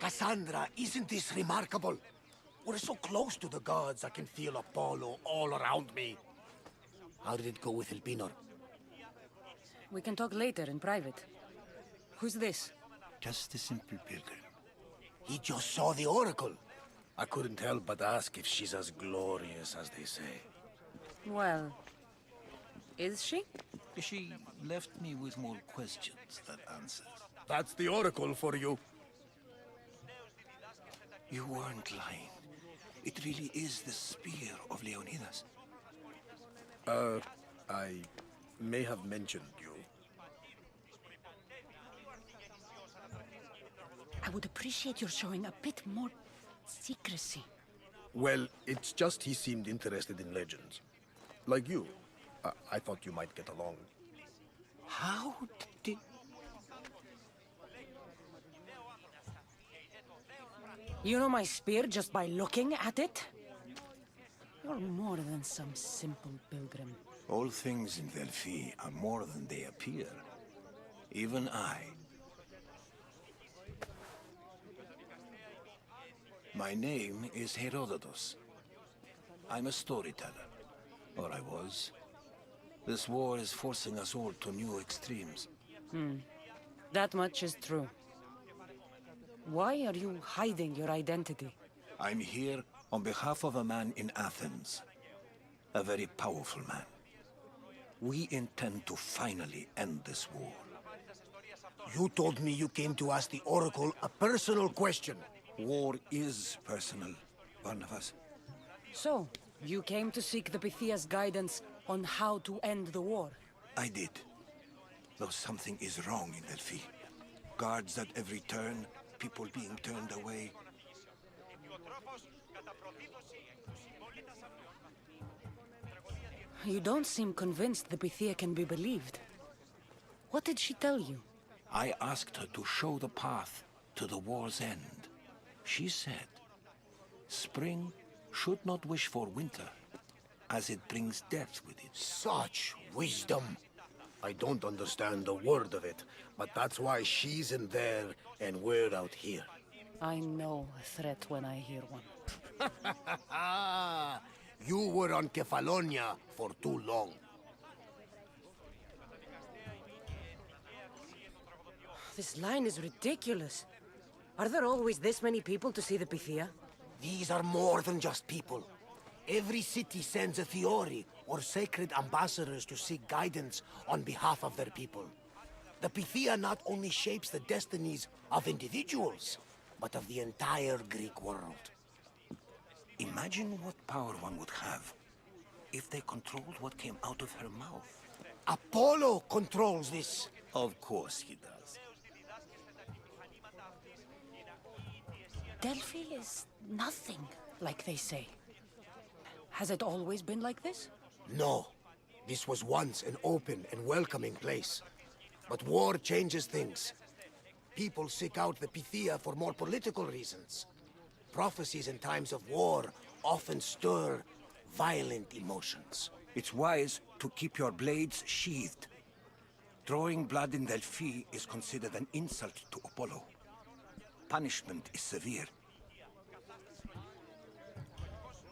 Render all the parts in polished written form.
Cassandra, isn't this remarkable? We're so close to the gods, I can feel Apollo all around me. How did it go with Elpinor? We can talk later in private. Who's this? Just a simple pilgrim. He just saw the Oracle. I couldn't help but ask if she's as glorious as they say. Well, is she? She left me with more questions than answers. That's the Oracle for you. You weren't lying. It really is the spear of Leonidas. I may have mentioned you. I would appreciate your showing a bit more secrecy. Well, it's just he seemed interested in legends. Like you. I thought you might get along. How did... You know my spear just by looking at it? You're more than some simple pilgrim. All things in Delphi are more than they appear. Even I. My name is Herodotus. I'm a storyteller. Or I was. This war is forcing us all to new extremes. That much is true. Why are you hiding your identity? I'm here on behalf of a man in Athens. A very powerful man. We intend to finally end this war. You told me you came to ask the Oracle a personal question. War is personal, Barnabas. So, you came to seek the Pythia's guidance on how to end the war? I did. Though something is wrong in Delphi. Guards at every turn, people being turned away. You don't seem convinced the Pythia can be believed. What did she tell you? I asked her to show the path to the war's end. She said, spring should not wish for winter, as it brings death with it. Such wisdom. I don't understand a word of it, but that's why she's in there and we're out here. I know a threat when I hear one. You were on Kefalonia for too long. This line is ridiculous. Are there always this many people to see the Pythia? These are more than just people. Every city sends a Theori or sacred ambassadors to seek guidance on behalf of their people. The Pythia not only shapes the destinies of individuals, but of the entire Greek world. Imagine what power one would have if they controlled what came out of her mouth. Apollo controls this. Of course he does. Delphi is nothing, like they say. Has it always been like this? No. This was once an open and welcoming place. But war changes things. People seek out the Pythia for more political reasons. Prophecies in times of war often stir violent emotions. It's wise to keep your blades sheathed. Drawing blood in Delphi is considered an insult to Apollo. Punishment is severe.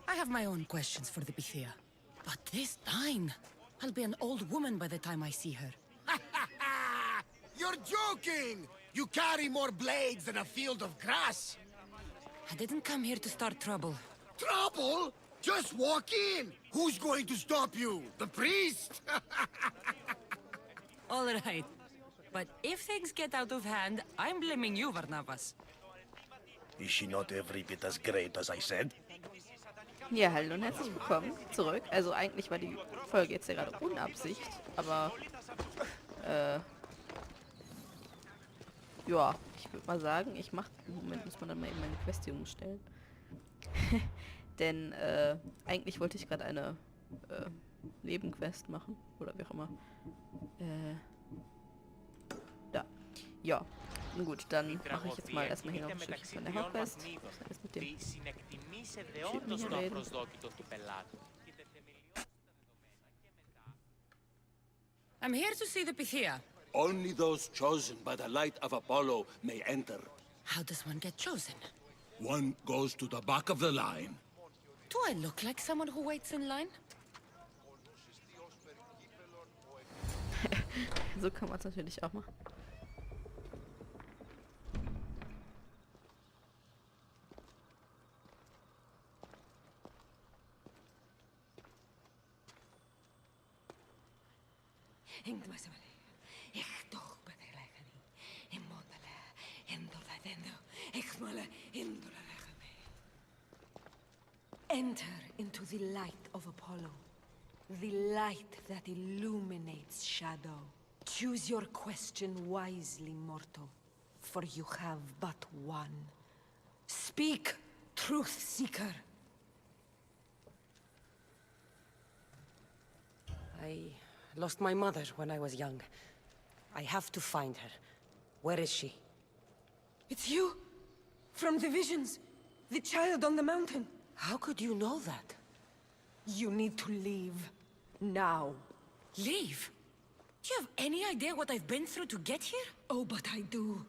I have my own questions for the Pythia. But this line... I'll be an old woman by the time I see her. You're joking! You carry more blades than a field of grass! I didn't come here to start trouble. Trouble? Just walk in! Who's going to stop you? The priest? All right. But if things get out of hand, I'm blaming you, Barnabas. Is she not every bit as great as I said? Ja, hallo und herzlich willkommen zurück. Also eigentlich war die Folge jetzt ja gerade Unabsicht, aber ja, ich würde mal sagen, ich mache... Moment, muss man dann mal eben meine Quest hier umstellen. Denn eigentlich wollte ich gerade eine Nebenquest machen, oder wie auch immer. Da. Ja. Na gut, dann mache ich jetzt mal erstmal hier noch ein Stück von der Hauptquest. Das heißt mit dem Typen hier reden. I'm here to see the Pythia. Only those chosen by the light of Apollo may enter. How does one get chosen? One goes to the back of the line. Do I look like someone who waits in line? So kann man es natürlich auch machen. Enter into the light of Apollo, the light that illuminates shadow. Choose your question wisely, mortal, for you have but one. Speak, truth seeker. I lost my mother when I was young. I have to find her. Where is she? It's you! From the visions! The child on the mountain! How could you know that? You need to leave. Now. Leave? Do you have any idea what I've been through to get here? Oh, but I do.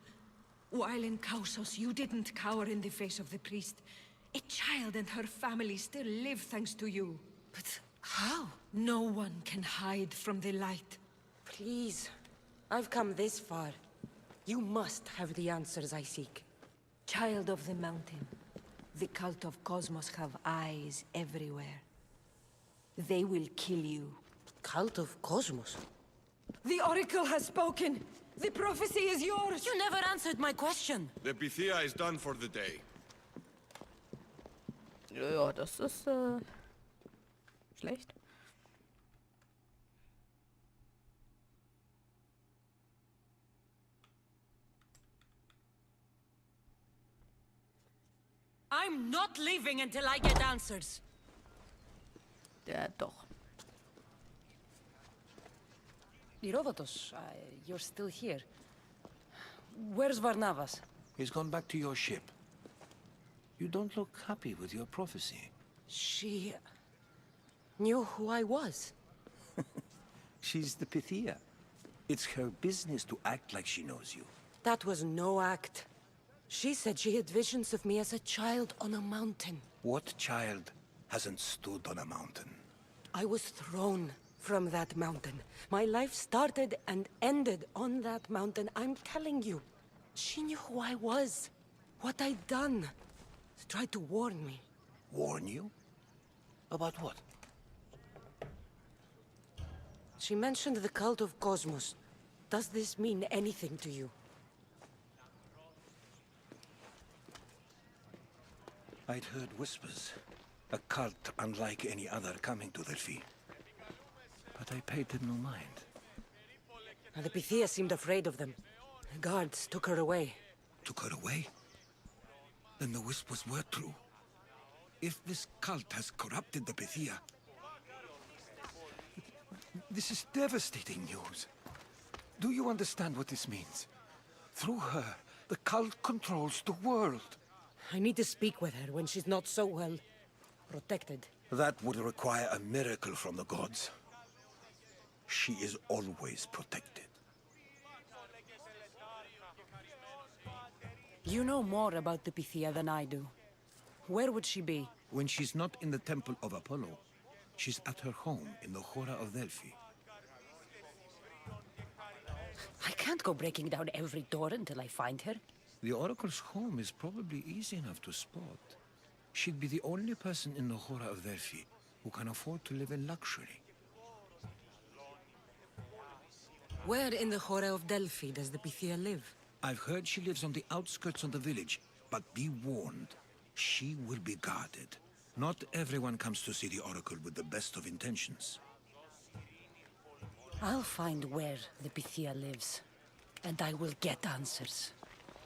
While in Kausos, you didn't cower in the face of the priest. A child and her family still live thanks to you. But how? No one can hide from the light. Please. I've come this far. You must have the answers I seek. Child of the mountain. The cult of Cosmos have eyes everywhere. They will kill you. Cult of Cosmos? The Orakel has spoken! The prophecy is yours! You never answered my question! The Pythia is done for the day. Ja, das ist schlecht. I'm not leaving until I get answers! Ja, doch. Herodotus, you're still here. Where's Varnavas? He's gone back to your ship. You don't look happy with your prophecy. She knew who I was. She's the Pythia. It's her business to act like she knows you. That was no act. She said she had visions of me as a child on a mountain. What child hasn't stood on a mountain? I was thrown from that mountain. My life started and ended on that mountain. I'm telling you. She knew who I was. What I'd done. She tried to warn me. Warn you? About what? She mentioned the cult of Cosmos. Does this mean anything to you? I'd heard whispers. A cult unlike any other coming to Delphi. But I paid them no mind. And the Pythia seemed afraid of them. The guards took her away. Took her away? Then the whispers were true. If this cult has corrupted the Pythia... This is devastating news. Do you understand what this means? Through her, the cult controls the world. I need to speak with her when she's not so well protected. That would require a miracle from the gods. She is always protected. You know more about the Pythia than I do. Where would she be? When she's not in the temple of Apollo, she's at her home in the Hora of Delphi. I can't go breaking down every door until I find her. The Oracle's home is probably easy enough to spot. She'd be the only person in the Hora of Delphi who can afford to live in luxury. Where in the Hora of Delphi does the Pythia live? I've heard she lives on the outskirts of the village, but be warned, she will be guarded. Not everyone comes to see the Oracle with the best of intentions. I'll find where the Pythia lives, and I will get answers.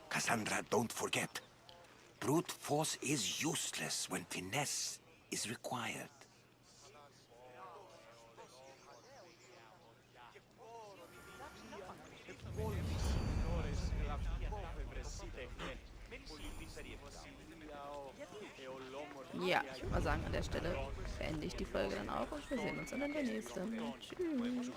Cassandra, don't forget. Brute force is useless when finesse is required. Ja, ich würde mal sagen, an der Stelle beende ich die Folge dann auch und wir sehen uns dann in der nächsten. Tschüss.